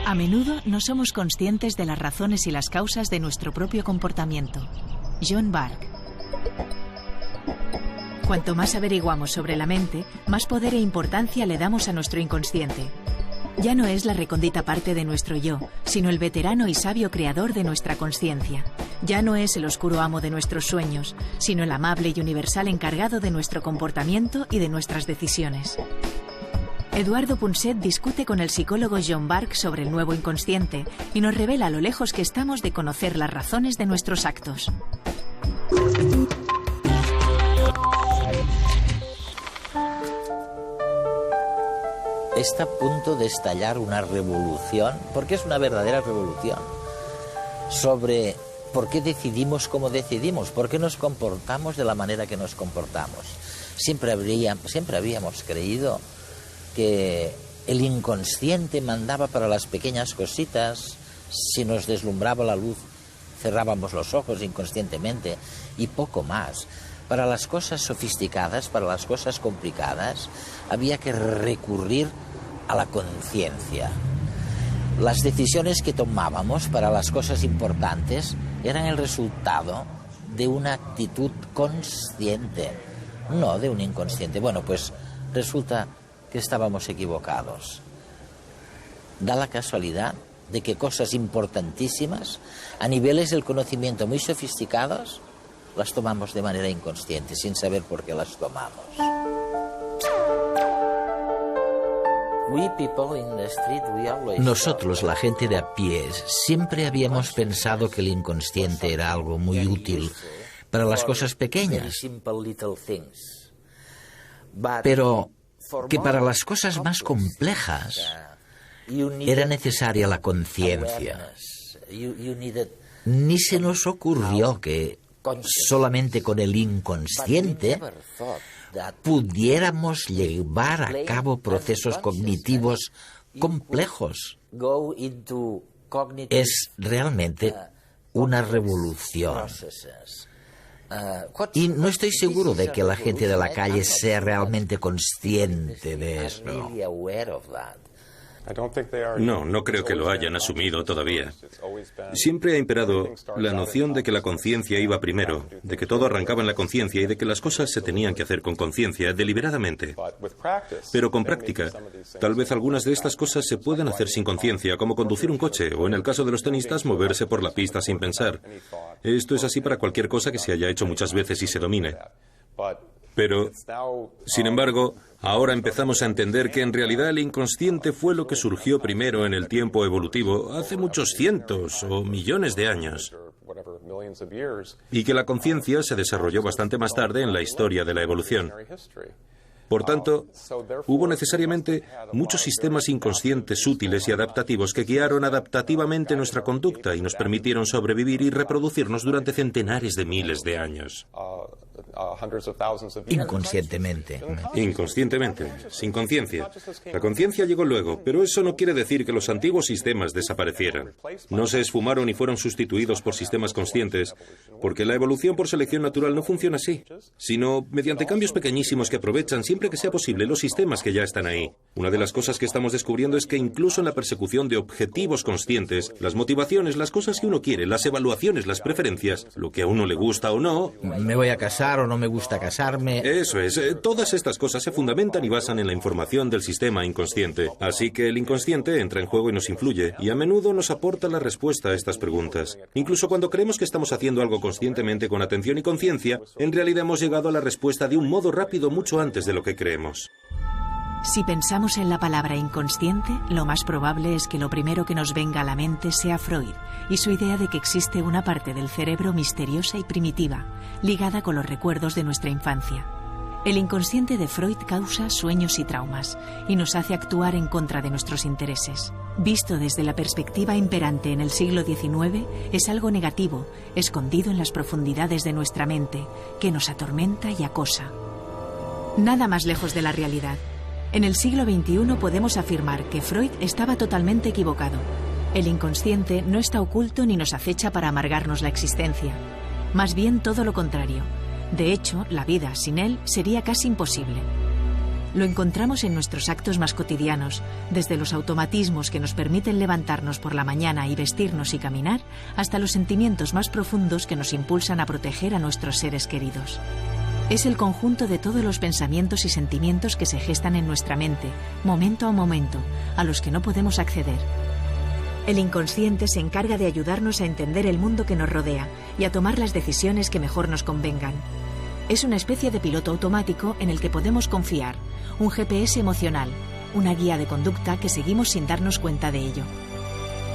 A menudo no somos conscientes de las razones y las causas de nuestro propio comportamiento. John Bargh. Cuanto más averiguamos sobre la mente, más poder e importancia le damos a nuestro inconsciente. Ya no es la recóndita parte de nuestro yo, sino el veterano y sabio creador de nuestra consciencia. Ya no es el oscuro amo de nuestros sueños, sino el amable y universal encargado de nuestro comportamiento y de nuestras decisiones. Eduardo Punset discute con el psicólogo John Bargh sobre el nuevo inconsciente y nos revela lo lejos que estamos de conocer las razones de nuestros actos. Está a punto de estallar una revolución, porque es una verdadera revolución, sobre por qué decidimos como decidimos, por qué nos comportamos de la manera que nos comportamos. Siempre habíamos creído que el inconsciente mandaba para las pequeñas cositas. Si nos deslumbraba la luz, cerrábamos los ojos inconscientemente y poco más. Para las cosas sofisticadas, para las cosas complicadas, había que recurrir a la conciencia. Las decisiones que tomábamos para las cosas importantes eran el resultado de una actitud consciente, no de un inconsciente. Bueno, pues resulta que estábamos equivocados. Da la casualidad de que cosas importantísimas, a niveles del conocimiento muy sofisticados, las tomamos de manera inconsciente, sin saber por qué las tomamos. Nosotros, la gente de a pie, siempre habíamos pensado que el inconsciente era algo muy útil para las cosas pequeñas, pero que para las cosas más complejas era necesaria la conciencia. Ni se nos ocurrió que solamente con el inconsciente pudiéramos llevar a cabo procesos cognitivos complejos. Es realmente una revolución. Y no estoy seguro de que la gente de la calle sea realmente consciente de eso. No creo que lo hayan asumido todavía. Siempre ha imperado la noción de que la conciencia iba primero, de que todo arrancaba en la conciencia y de que las cosas se tenían que hacer con conciencia, deliberadamente. Pero con práctica, tal vez algunas de estas cosas se pueden hacer sin conciencia, como conducir un coche, o en el caso de los tenistas, moverse por la pista sin pensar. Esto es así para cualquier cosa que se haya hecho muchas veces y se domine. Pero, sin embargo, ahora empezamos a entender que en realidad el inconsciente fue lo que surgió primero en el tiempo evolutivo, hace muchos cientos o millones de años, y que la conciencia se desarrolló bastante más tarde en la historia de la evolución. Por tanto, hubo necesariamente muchos sistemas inconscientes útiles y adaptativos que guiaron adaptativamente nuestra conducta y nos permitieron sobrevivir y reproducirnos durante centenares de miles de años. Inconscientemente. Inconscientemente, sin conciencia. La conciencia llegó luego, pero eso no quiere decir que los antiguos sistemas desaparecieran. No se esfumaron y fueron sustituidos por sistemas conscientes, porque la evolución por selección natural no funciona así, sino mediante cambios pequeñísimos que aprovechan siempre que sea posible los sistemas que ya están ahí. Una de las cosas que estamos descubriendo es que incluso en la persecución de objetivos conscientes, las motivaciones, las cosas que uno quiere, las evaluaciones, las preferencias, lo que a uno le gusta o no... Me voy a casar o no me gusta casarme... Eso es. Todas estas cosas se fundamentan y basan en la información del sistema inconsciente. Así que el inconsciente entra en juego y nos influye, y a menudo nos aporta la respuesta a estas preguntas. Incluso cuando creemos que estamos haciendo algo conscientemente con atención y conciencia, en realidad hemos llegado a la respuesta de un modo rápido mucho antes de lo que creemos. Si pensamos en la palabra inconsciente, lo más probable es que lo primero que nos venga a la mente sea Freud y su idea de que existe una parte del cerebro misteriosa y primitiva, ligada con los recuerdos de nuestra infancia. El inconsciente de Freud causa sueños y traumas y nos hace actuar en contra de nuestros intereses. Visto desde la perspectiva imperante en el siglo XIX, es algo negativo, escondido en las profundidades de nuestra mente, que nos atormenta y acosa. Nada más lejos de la realidad. En el siglo XXI podemos afirmar que Freud estaba totalmente equivocado. El inconsciente no está oculto ni nos acecha para amargarnos la existencia. Más bien todo lo contrario. De hecho, la vida sin él sería casi imposible. Lo encontramos en nuestros actos más cotidianos, desde los automatismos que nos permiten levantarnos por la mañana y vestirnos y caminar, hasta los sentimientos más profundos que nos impulsan a proteger a nuestros seres queridos. Es el conjunto de todos los pensamientos y sentimientos que se gestan en nuestra mente, momento a momento, a los que no podemos acceder. El inconsciente se encarga de ayudarnos a entender el mundo que nos rodea y a tomar las decisiones que mejor nos convengan. Es una especie de piloto automático en el que podemos confiar, un GPS emocional, una guía de conducta que seguimos sin darnos cuenta de ello.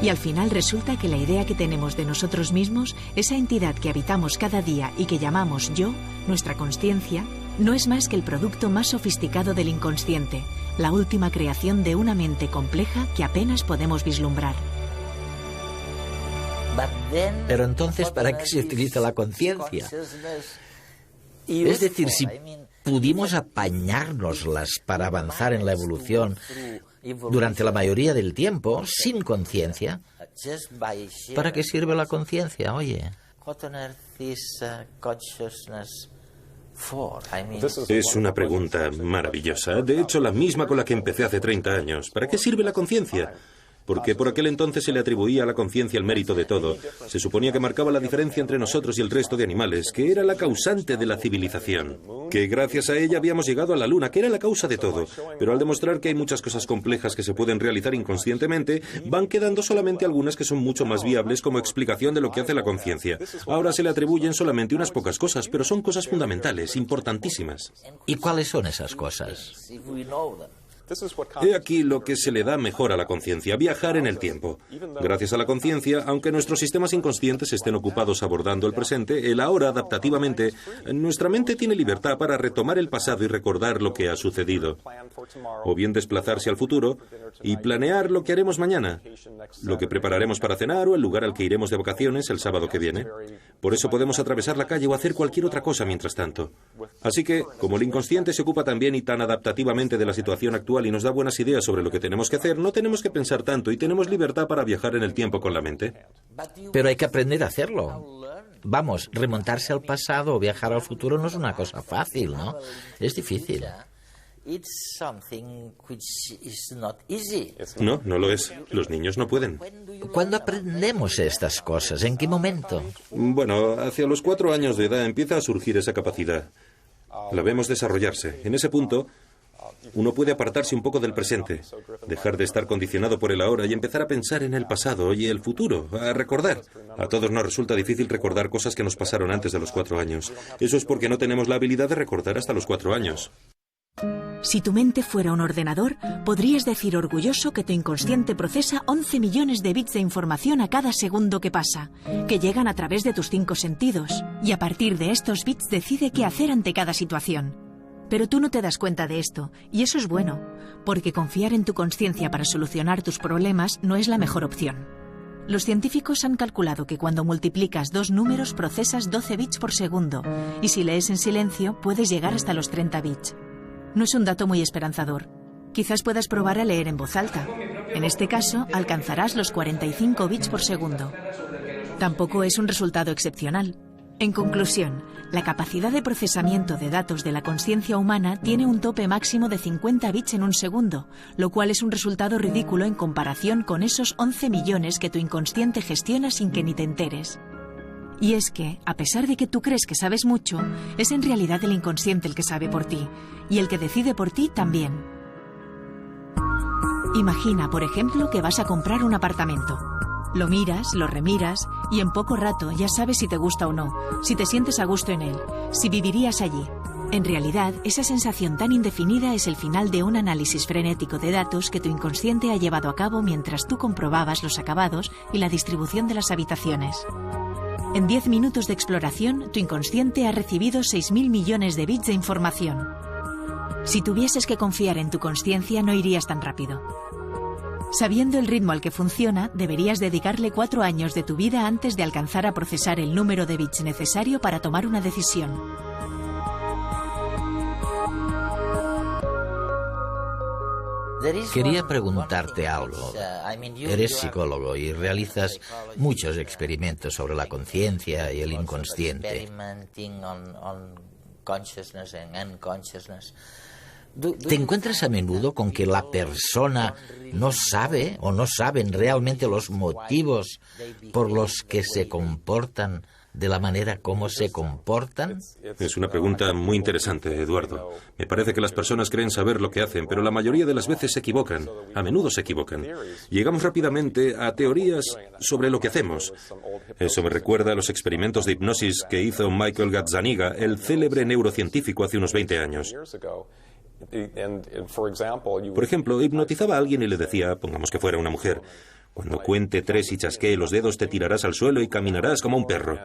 Y al final resulta que la idea que tenemos de nosotros mismos, esa entidad que habitamos cada día y que llamamos yo, nuestra consciencia, no es más que el producto más sofisticado del inconsciente, la última creación de una mente compleja que apenas podemos vislumbrar. Pero entonces, ¿para qué se utiliza la conciencia? Es decir, si pudimos apañárnoslas para avanzar en la evolución durante la mayoría del tiempo, sin conciencia, ¿para qué sirve la conciencia? Oye. Es una pregunta maravillosa. De hecho, la misma con la que empecé hace 30 años. ¿Para qué sirve la conciencia? Porque por aquel entonces se le atribuía a la conciencia el mérito de todo. Se suponía que marcaba la diferencia entre nosotros y el resto de animales, que era la causante de la civilización, que gracias a ella habíamos llegado a la luna, que era la causa de todo. Pero al demostrar que hay muchas cosas complejas que se pueden realizar inconscientemente, van quedando solamente algunas que son mucho más viables como explicación de lo que hace la conciencia. Ahora se le atribuyen solamente unas pocas cosas, pero son cosas fundamentales, importantísimas. ¿Y cuáles son esas cosas? He aquí lo que se le da mejor a la conciencia, viajar en el tiempo. Gracias a la conciencia, aunque nuestros sistemas inconscientes estén ocupados abordando el presente, el ahora adaptativamente, nuestra mente tiene libertad para retomar el pasado y recordar lo que ha sucedido. O bien desplazarse al futuro y planear lo que haremos mañana, lo que prepararemos para cenar o el lugar al que iremos de vacaciones el sábado que viene. Por eso podemos atravesar la calle o hacer cualquier otra cosa mientras tanto. Así que, como el inconsciente se ocupa tan bien y tan adaptativamente de la situación actual y nos da buenas ideas sobre lo que tenemos que hacer, no tenemos que pensar tanto y tenemos libertad para viajar en el tiempo con la mente. Pero hay que aprender a hacerlo. Vamos, remontarse al pasado o viajar al futuro no es una cosa fácil, ¿no? Es difícil. No, no lo es. Los niños no pueden. ¿Cuándo aprendemos estas cosas? ¿En qué momento? Bueno, hacia los 4 años de edad empieza a surgir esa capacidad. La vemos desarrollarse. En ese punto, uno puede apartarse un poco del presente, dejar de estar condicionado por el ahora y empezar a pensar en el pasado y el futuro, a recordar. A todos nos resulta difícil recordar cosas que nos pasaron antes de los 4 años. Eso es porque no tenemos la habilidad de recordar hasta los 4 años. Si tu mente fuera un ordenador, podrías decir orgulloso que tu inconsciente procesa 11 millones de bits de información a cada segundo que pasa, que llegan a través de tus 5 sentidos, y a partir de estos bits decide qué hacer ante cada situación. Pero tú no te das cuenta de esto, y eso es bueno, porque confiar en tu conciencia para solucionar tus problemas no es la mejor opción. Los científicos han calculado que cuando multiplicas 2 números procesas 12 bits por segundo, y si lees en silencio puedes llegar hasta los 30 bits. No es un dato muy esperanzador. Quizás puedas probar a leer en voz alta. En este caso, alcanzarás los 45 bits por segundo. Tampoco es un resultado excepcional. En conclusión, la capacidad de procesamiento de datos de la consciencia humana tiene un tope máximo de 50 bits en un segundo, lo cual es un resultado ridículo en comparación con esos 11 millones que tu inconsciente gestiona sin que ni te enteres. Y es que, a pesar de que tú crees que sabes mucho, es en realidad el inconsciente el que sabe por ti, y el que decide por ti también. Imagina, por ejemplo, que vas a comprar un apartamento. Lo miras, lo remiras, y en poco rato ya sabes si te gusta o no, si te sientes a gusto en él, si vivirías allí. En realidad, esa sensación tan indefinida es el final de un análisis frenético de datos que tu inconsciente ha llevado a cabo mientras tú comprobabas los acabados y la distribución de las habitaciones. En 10 minutos de exploración, tu inconsciente ha recibido 6.000 millones de bits de información. Si tuvieses que confiar en tu consciencia, no irías tan rápido. Sabiendo el ritmo al que funciona, deberías dedicarle 4 años de tu vida antes de alcanzar a procesar el número de bits necesario para tomar una decisión. Quería preguntarte algo. Eres psicólogo y realizas muchos experimentos sobre la conciencia y el inconsciente. ¿Te encuentras a menudo con que la persona no sabe o no saben realmente los motivos por los que se comportan de la manera como se comportan? Es una pregunta muy interesante, Eduardo. Me parece que las personas creen saber lo que hacen, pero la mayoría de las veces se equivocan. A menudo se equivocan. Llegamos rápidamente a teorías sobre lo que hacemos. Eso me recuerda a los experimentos de hipnosis que hizo Michael Gazzaniga, el célebre neurocientífico, hace unos 20 años. Por ejemplo, hipnotizaba a alguien y le decía, pongamos que fuera una mujer: cuando cuente 3 y chasquee los dedos, te tirarás al suelo y caminarás como un perro.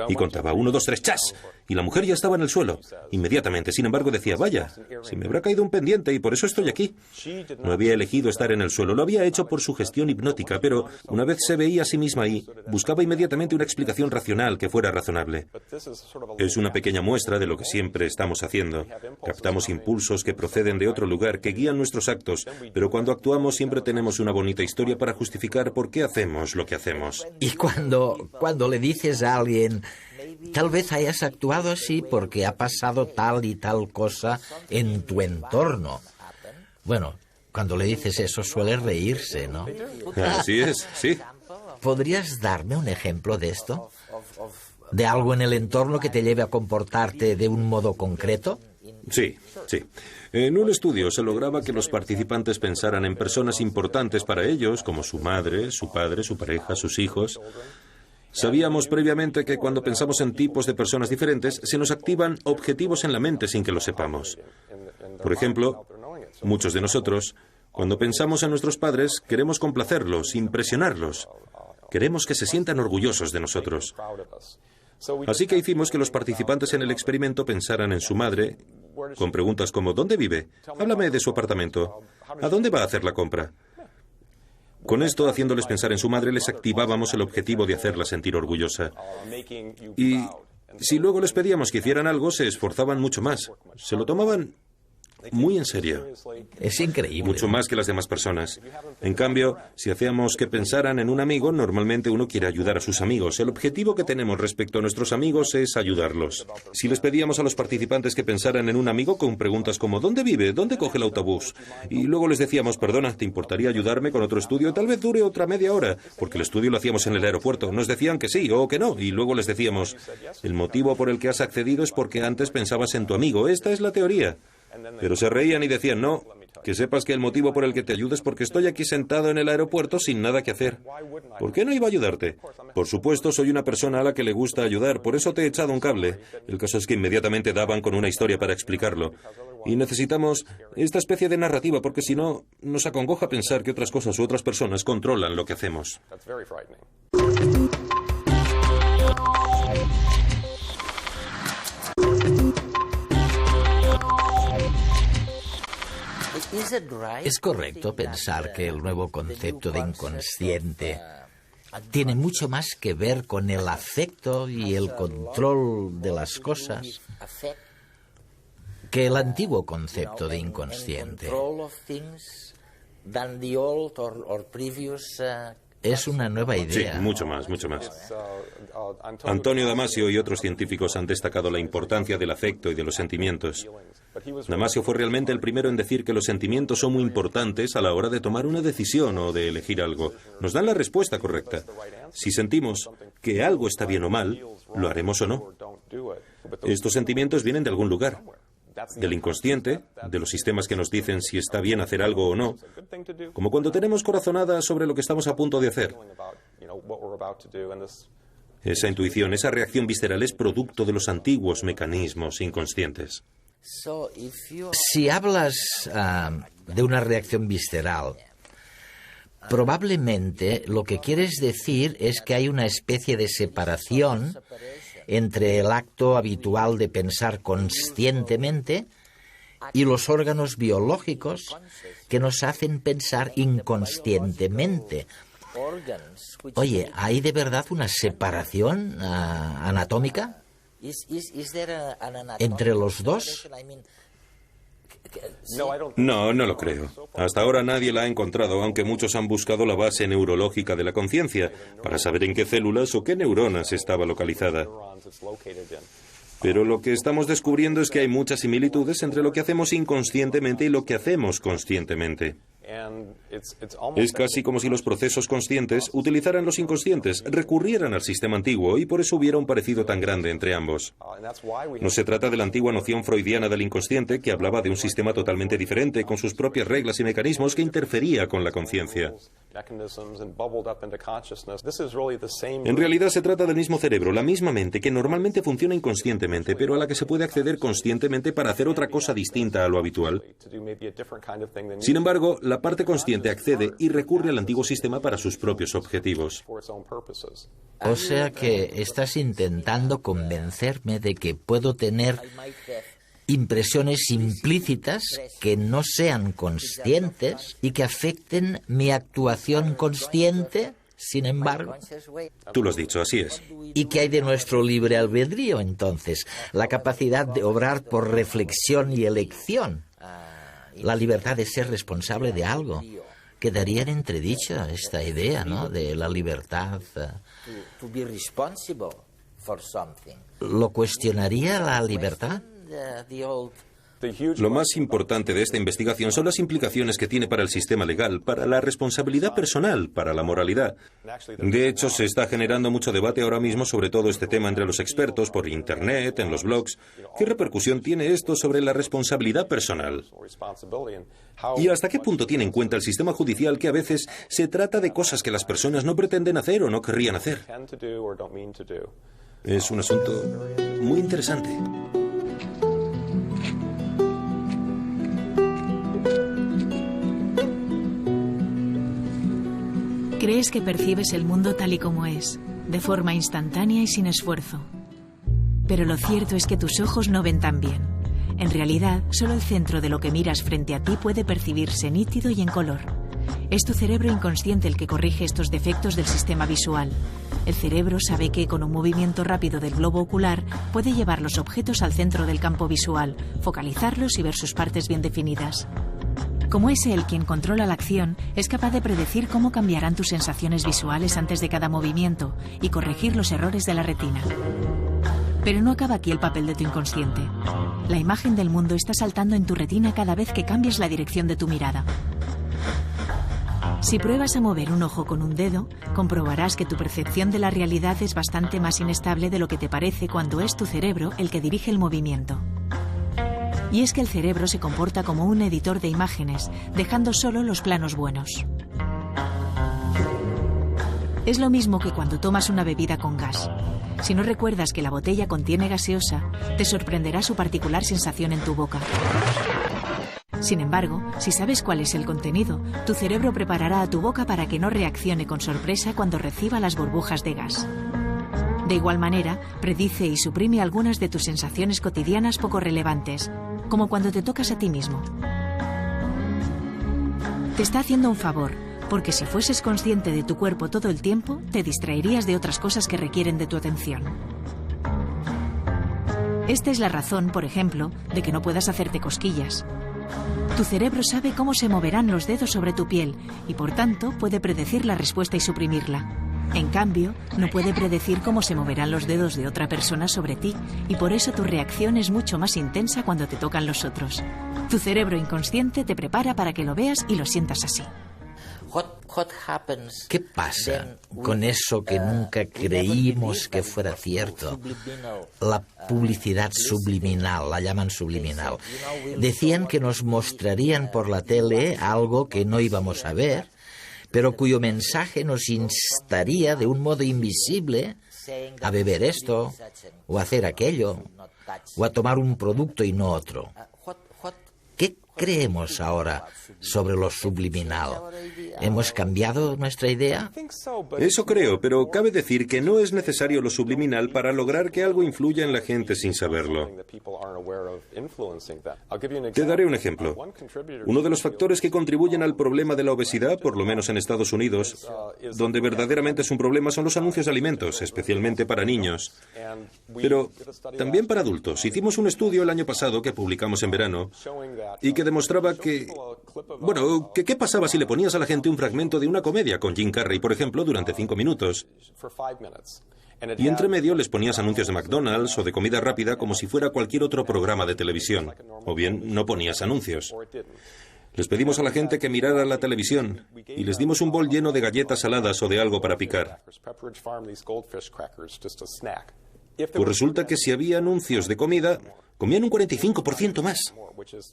Y contaba 1, 2, 3, ¡chas! Y la mujer ya estaba en el suelo. Inmediatamente, sin embargo, decía, vaya, se me habrá caído un pendiente y por eso estoy aquí. No había elegido estar en el suelo, lo había hecho por sugestión hipnótica, pero una vez se veía a sí misma ahí, buscaba inmediatamente una explicación racional que fuera razonable. Es una pequeña muestra de lo que siempre estamos haciendo. Captamos impulsos que proceden de otro lugar, que guían nuestros actos, pero cuando actuamos siempre tenemos una bonita historia para justificar por qué hacemos lo que hacemos. Y cuando le dices a alguien, tal vez hayas actuado así porque ha pasado tal y tal cosa en tu entorno. Bueno, cuando le dices eso suele reírse, ¿no? Así es, sí. ¿Podrías darme un ejemplo de esto? ¿De algo en el entorno que te lleve a comportarte de un modo concreto? Sí. En un estudio se lograba que los participantes pensaran en personas importantes para ellos, como su madre, su padre, su pareja, sus hijos. Sabíamos previamente que cuando pensamos en tipos de personas diferentes, se nos activan objetivos en la mente sin que lo sepamos. Por ejemplo, muchos de nosotros, cuando pensamos en nuestros padres, queremos complacerlos, impresionarlos. Queremos que se sientan orgullosos de nosotros. Así que hicimos que los participantes en el experimento pensaran en su madre con preguntas como ¿dónde vive? Háblame de su apartamento. ¿A dónde va a hacer la compra? Con esto, haciéndoles pensar en su madre, les activábamos el objetivo de hacerla sentir orgullosa. Y si luego les pedíamos que hicieran algo, se esforzaban mucho más. Se lo tomaban muy en serio. Es increíble. Mucho más que las demás personas. En cambio, si hacíamos que pensaran en un amigo, normalmente uno quiere ayudar a sus amigos. El objetivo que tenemos respecto a nuestros amigos es ayudarlos. Si les pedíamos a los participantes que pensaran en un amigo con preguntas como ¿dónde vive? ¿Dónde coge el autobús? Y luego les decíamos, perdona, ¿te importaría ayudarme con otro estudio? Tal vez dure otra media hora, porque el estudio lo hacíamos en el aeropuerto. Nos decían que sí o que no, y luego les decíamos, el motivo por el que has accedido es porque antes pensabas en tu amigo. Esta es la teoría. Pero se reían y decían, no, que sepas que el motivo por el que te ayudo es porque estoy aquí sentado en el aeropuerto sin nada que hacer. ¿Por qué no iba a ayudarte? Por supuesto, soy una persona a la que le gusta ayudar, por eso te he echado un cable. El caso es que inmediatamente daban con una historia para explicarlo. Y necesitamos esta especie de narrativa, porque si no, nos acongoja pensar que otras cosas u otras personas controlan lo que hacemos. ¿Es correcto pensar que el nuevo concepto de inconsciente tiene mucho más que ver con el afecto y el control de las cosas que el antiguo concepto de inconsciente? Es una nueva idea. Sí, mucho más. Antonio Damasio y otros científicos han destacado la importancia del afecto y de los sentimientos. Damasio fue realmente el primero en decir que los sentimientos son muy importantes a la hora de tomar una decisión o de elegir algo. Nos dan la respuesta correcta. Si sentimos que algo está bien o mal, lo haremos o no. Estos sentimientos vienen de algún lugar. Del inconsciente, de los sistemas que nos dicen si está bien hacer algo o no, como cuando tenemos corazonada sobre lo que estamos a punto de hacer. Esa intuición, esa reacción visceral es producto de los antiguos mecanismos inconscientes. Si hablas de una reacción visceral, probablemente lo que quieres decir es que hay una especie de separación entre el acto habitual de pensar conscientemente y los órganos biológicos que nos hacen pensar inconscientemente. Oye, ¿hay de verdad una separación anatómica entre los dos? No, no lo creo. Hasta ahora nadie la ha encontrado, aunque muchos han buscado la base neurológica de la conciencia para saber en qué células o qué neuronas estaba localizada. Pero lo que estamos descubriendo es que hay muchas similitudes entre lo que hacemos inconscientemente y lo que hacemos conscientemente. Es casi como si los procesos conscientes utilizaran los inconscientes, recurrieran al sistema antiguo, y por eso hubiera un parecido tan grande entre ambos. No se trata de la antigua noción freudiana del inconsciente, que hablaba de un sistema totalmente diferente, con sus propias reglas y mecanismos, que interfería con la conciencia. En realidad se trata del mismo cerebro, la misma mente, que normalmente funciona inconscientemente, pero a la que se puede acceder conscientemente para hacer otra cosa distinta a lo habitual. Sin embargo, la parte consciente accede y recurre al antiguo sistema para sus propios objetivos. O sea que estás intentando convencerme de que puedo tener impresiones implícitas que no sean conscientes y que afecten mi actuación consciente, sin embargo. Tú lo has dicho, así es. ¿Y qué hay de nuestro libre albedrío, entonces? La capacidad de obrar por reflexión y elección. La libertad de ser responsable de algo. Quedaría en entredicho esta idea, ¿no?, de la libertad. ¿Lo cuestionaría la libertad? Lo más importante de esta investigación son las implicaciones que tiene para el sistema legal, para la responsabilidad personal, para la moralidad. De hecho, se está generando mucho debate ahora mismo sobre todo este tema entre los expertos, por Internet, en los blogs. ¿Qué repercusión tiene esto sobre la responsabilidad personal? ¿Y hasta qué punto tiene en cuenta el sistema judicial que a veces se trata de cosas que las personas no pretenden hacer o no querrían hacer? Es un asunto muy interesante. Crees que percibes el mundo tal y como es, de forma instantánea y sin esfuerzo. Pero lo cierto es que tus ojos no ven tan bien. En realidad, solo el centro de lo que miras frente a ti puede percibirse nítido y en color. Es tu cerebro inconsciente el que corrige estos defectos del sistema visual. El cerebro sabe que con un movimiento rápido del globo ocular puede llevar los objetos al centro del campo visual, focalizarlos y ver sus partes bien definidas. Como es él quien controla la acción, es capaz de predecir cómo cambiarán tus sensaciones visuales antes de cada movimiento y corregir los errores de la retina. Pero no acaba aquí el papel de tu inconsciente. La imagen del mundo está saltando en tu retina cada vez que cambias la dirección de tu mirada. Si pruebas a mover un ojo con un dedo, comprobarás que tu percepción de la realidad es bastante más inestable de lo que te parece cuando es tu cerebro el que dirige el movimiento. Y es que el cerebro se comporta como un editor de imágenes, dejando solo los planos buenos. Es lo mismo que cuando tomas una bebida con gas. Si no recuerdas que la botella contiene gaseosa, te sorprenderá su particular sensación en tu boca. Sin embargo, si sabes cuál es el contenido, tu cerebro preparará a tu boca para que no reaccione con sorpresa cuando reciba las burbujas de gas. De igual manera, predice y suprime algunas de tus sensaciones cotidianas poco relevantes, como cuando te tocas a ti mismo. Te está haciendo un favor, porque si fueses consciente de tu cuerpo todo el tiempo, te distraerías de otras cosas que requieren de tu atención. Esta es la razón, por ejemplo, de que no puedas hacerte cosquillas. Tu cerebro sabe cómo se moverán los dedos sobre tu piel y, por tanto, puede predecir la respuesta y suprimirla. En cambio, no puede predecir cómo se moverán los dedos de otra persona sobre ti, y por eso tu reacción es mucho más intensa cuando te tocan los otros. Tu cerebro inconsciente te prepara para que lo veas y lo sientas así. ¿Qué pasa con eso que nunca creímos que fuera cierto? La publicidad subliminal, la llaman subliminal. Decían que nos mostrarían por la tele algo que no íbamos a ver, pero cuyo mensaje nos instaría de un modo invisible a beber esto, o a hacer aquello, o a tomar un producto y no otro. creemos ahora sobre lo subliminal? ¿Hemos cambiado nuestra idea? Eso creo, pero cabe decir que no es necesario lo subliminal para lograr que algo influya en la gente sin saberlo. Te daré un ejemplo. Uno de los factores que contribuyen al problema de la obesidad, por lo menos en Estados Unidos, donde verdaderamente es un problema, son los anuncios de alimentos, especialmente para niños. Pero también para adultos. Hicimos un estudio el año pasado que publicamos en verano y que demostraba que... Bueno, ¿qué pasaba si le ponías a la gente un fragmento de una comedia con Jim Carrey, por ejemplo, durante 5 minutos? Y entre medio les ponías anuncios de McDonald's o de comida rápida como si fuera cualquier otro programa de televisión. O bien no ponías anuncios. Les pedimos a la gente que mirara la televisión y les dimos un bol lleno de galletas saladas o de algo para picar. Pues resulta que si había anuncios de comida, comían un 45% más.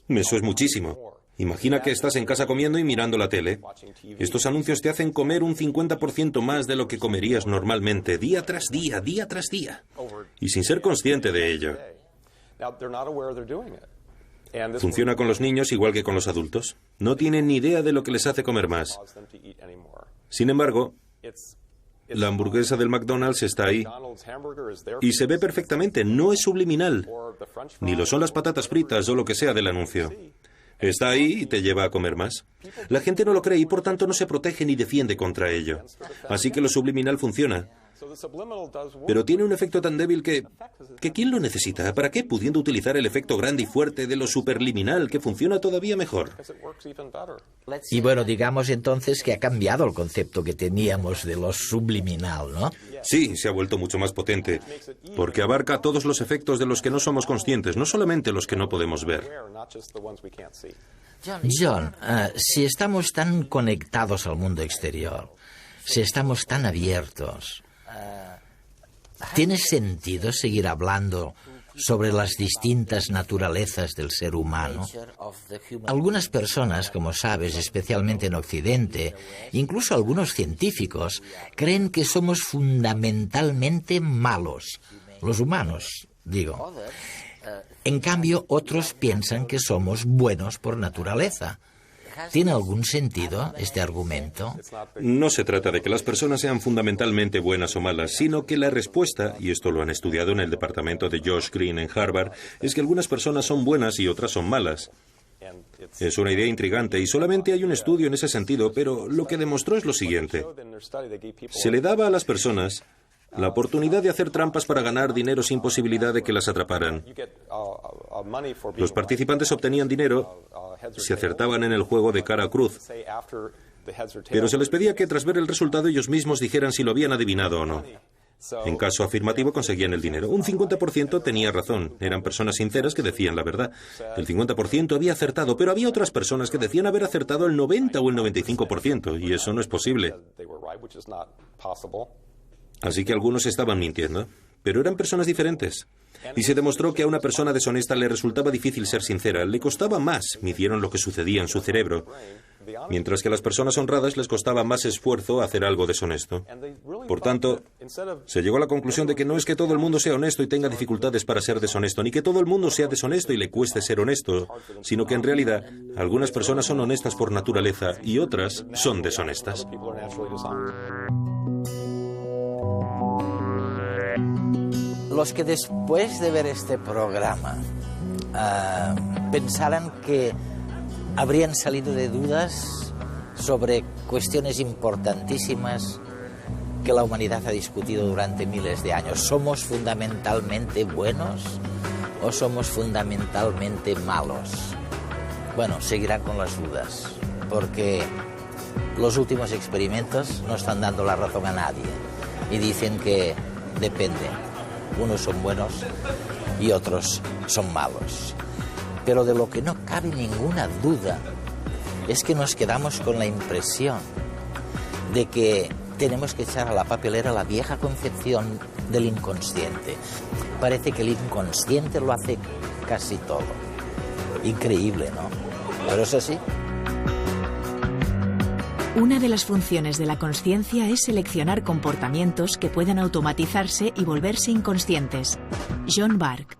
Eso es muchísimo. Imagina que estás en casa comiendo y mirando la tele. Estos anuncios te hacen comer un 50% más de lo que comerías normalmente, día tras día, día tras día. Y sin ser consciente de ello. Funciona con los niños igual que con los adultos. No tienen ni idea de lo que les hace comer más. Sin embargo, la hamburguesa del McDonald's está ahí. Y se ve perfectamente, no es subliminal. Ni lo son las patatas fritas o lo que sea del anuncio. Está ahí y te lleva a comer más. La gente no lo cree y por tanto no se protege ni defiende contra ello. Así que lo subliminal funciona. Pero tiene un efecto tan débil que ¿quién lo necesita? ¿Para qué? Pudiendo utilizar el efecto grande y fuerte de lo superliminal, que funciona todavía mejor. Y bueno, digamos entonces que ha cambiado el concepto que teníamos de lo subliminal, ¿no? Sí, se ha vuelto mucho más potente, porque abarca todos los efectos de los que no somos conscientes, no solamente los que no podemos ver. John, si estamos tan conectados al mundo exterior, si estamos tan abiertos, ¿tiene sentido seguir hablando sobre las distintas naturalezas del ser humano? Algunas personas, como sabes, especialmente en Occidente, incluso algunos científicos, creen que somos fundamentalmente malos, los humanos, digo. En cambio, otros piensan que somos buenos por naturaleza. ¿Tiene algún sentido este argumento? No se trata de que las personas sean fundamentalmente buenas o malas, sino que la respuesta, y esto lo han estudiado en el departamento de Josh Green en Harvard, es que algunas personas son buenas y otras son malas. Es una idea intrigante y solamente hay un estudio en ese sentido, pero lo que demostró es lo siguiente. Se le daba a las personas la oportunidad de hacer trampas para ganar dinero sin posibilidad de que las atraparan. Los participantes obtenían dinero si acertaban en el juego de cara a cruz, pero se les pedía que tras ver el resultado ellos mismos dijeran si lo habían adivinado o no. En caso afirmativo conseguían el dinero. Un 50% tenía razón, eran personas sinceras que decían la verdad. El 50% había acertado, pero había otras personas que decían haber acertado el 90 o el 95%, y eso no es posible. Así que algunos estaban mintiendo, pero eran personas diferentes. Y se demostró que a una persona deshonesta le resultaba difícil ser sincera, le costaba más, midieron lo que sucedía en su cerebro, mientras que a las personas honradas les costaba más esfuerzo hacer algo deshonesto. Por tanto, se llegó a la conclusión de que no es que todo el mundo sea honesto y tenga dificultades para ser deshonesto, ni que todo el mundo sea deshonesto y le cueste ser honesto, sino que en realidad algunas personas son honestas por naturaleza y otras son deshonestas. Los que después de ver este programa pensaran que habrían salido de dudas sobre cuestiones importantísimas que la humanidad ha discutido durante miles de años. ¿Somos fundamentalmente buenos o somos fundamentalmente malos? Bueno, seguirán con las dudas, porque los últimos experimentos no están dando la razón a nadie y dicen que depende. Unos son buenos y otros son malos. Pero de lo que no cabe ninguna duda es que nos quedamos con la impresión de que tenemos que echar a la papelera la vieja concepción del inconsciente. Parece que el inconsciente lo hace casi todo. Increíble, ¿no? Pero es así. Una de las funciones de la consciencia es seleccionar comportamientos que puedan automatizarse y volverse inconscientes. John Bargh.